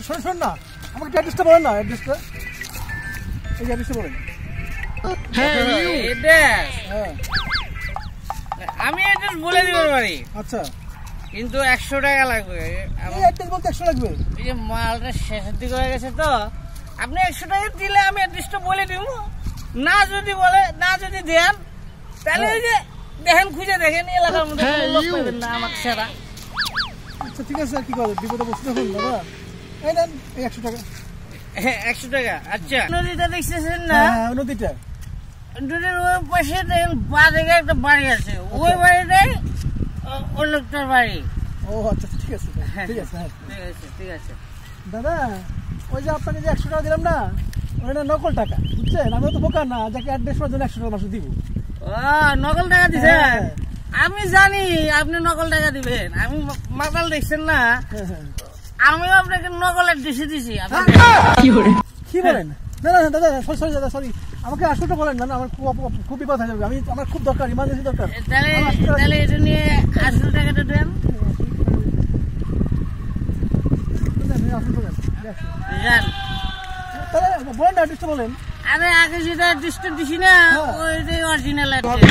শোন না, আমাকে অ্যাড্রেসটা বলেন না, অ্যাড্রেসটা এই অ্যাড্রেসটা বলেন। আমি অ্যাড্রেস বলে দিতে পারি। আচ্ছা, কিন্তু 100 টাকা লাগবে। অ্যাড্রেস বলতে 100 লাগবে? এই যে মালটা শেষের দিকে হয়ে গেছে তো, আপনি 100 টাকা দিলে আমি অ্যাড্রেসটা বলে দিব। না যদি বলে, না যদি দেন, তাহলে ওই যে দেখেন, খুঁজে দেখেন এলাকার মধ্যে লোক পাবেন না আমাকে ছাড়া। আচ্ছা ঠিক আছে, আর কি করবো, বিপদে বসতে হল দাদা। এই নেন এই 100 টাকা। 100 টাকা? আচ্ছা, নদীটা দেখতেছেন না? নদীটা, নদীর ওই পাশে দেখেন বাঁদিকে একটা বাড়ি আছে, ওই বাড়িটাই ওই লোকটার বাড়ি। ও আচ্ছা ঠিক আছে, ঠিক আছে, ঠিক আছে দাদা। ওই যে আপনাকে যে 100 টাকা দিলাম না, ওইটা নকল টাকা, বুঝছেন? আমি তো বোকা না, যাকে অ্যাড্রেস করার জন্য 100 টাকা মাসে দিব। ও, নকল টাকা দিছেন? আমি জানি আপনি নকল টাকা দিবেন, আমি মাতাল দেখছেন না। আমিও আপনাকে নকল অ্যাড্রেস দিছি। কি বলেন? না না দাদা, সরি দাদা, সরি, আমাকে 100 টাকা বলেন না, আমার খুব বিপদ হয়ে যাবে। আমার খুব দরকার, ইমার্জেন্সি দরকার। তাহলে এটা নিয়ে 80 টাকাটা দেন। বলেন না, অ্যাড্রেসটা বলেন। আরে আগে যেটা অ্যাড্রেসটা দিছি না, ওইটাই অরিজিনাল অ্যাড্রেস।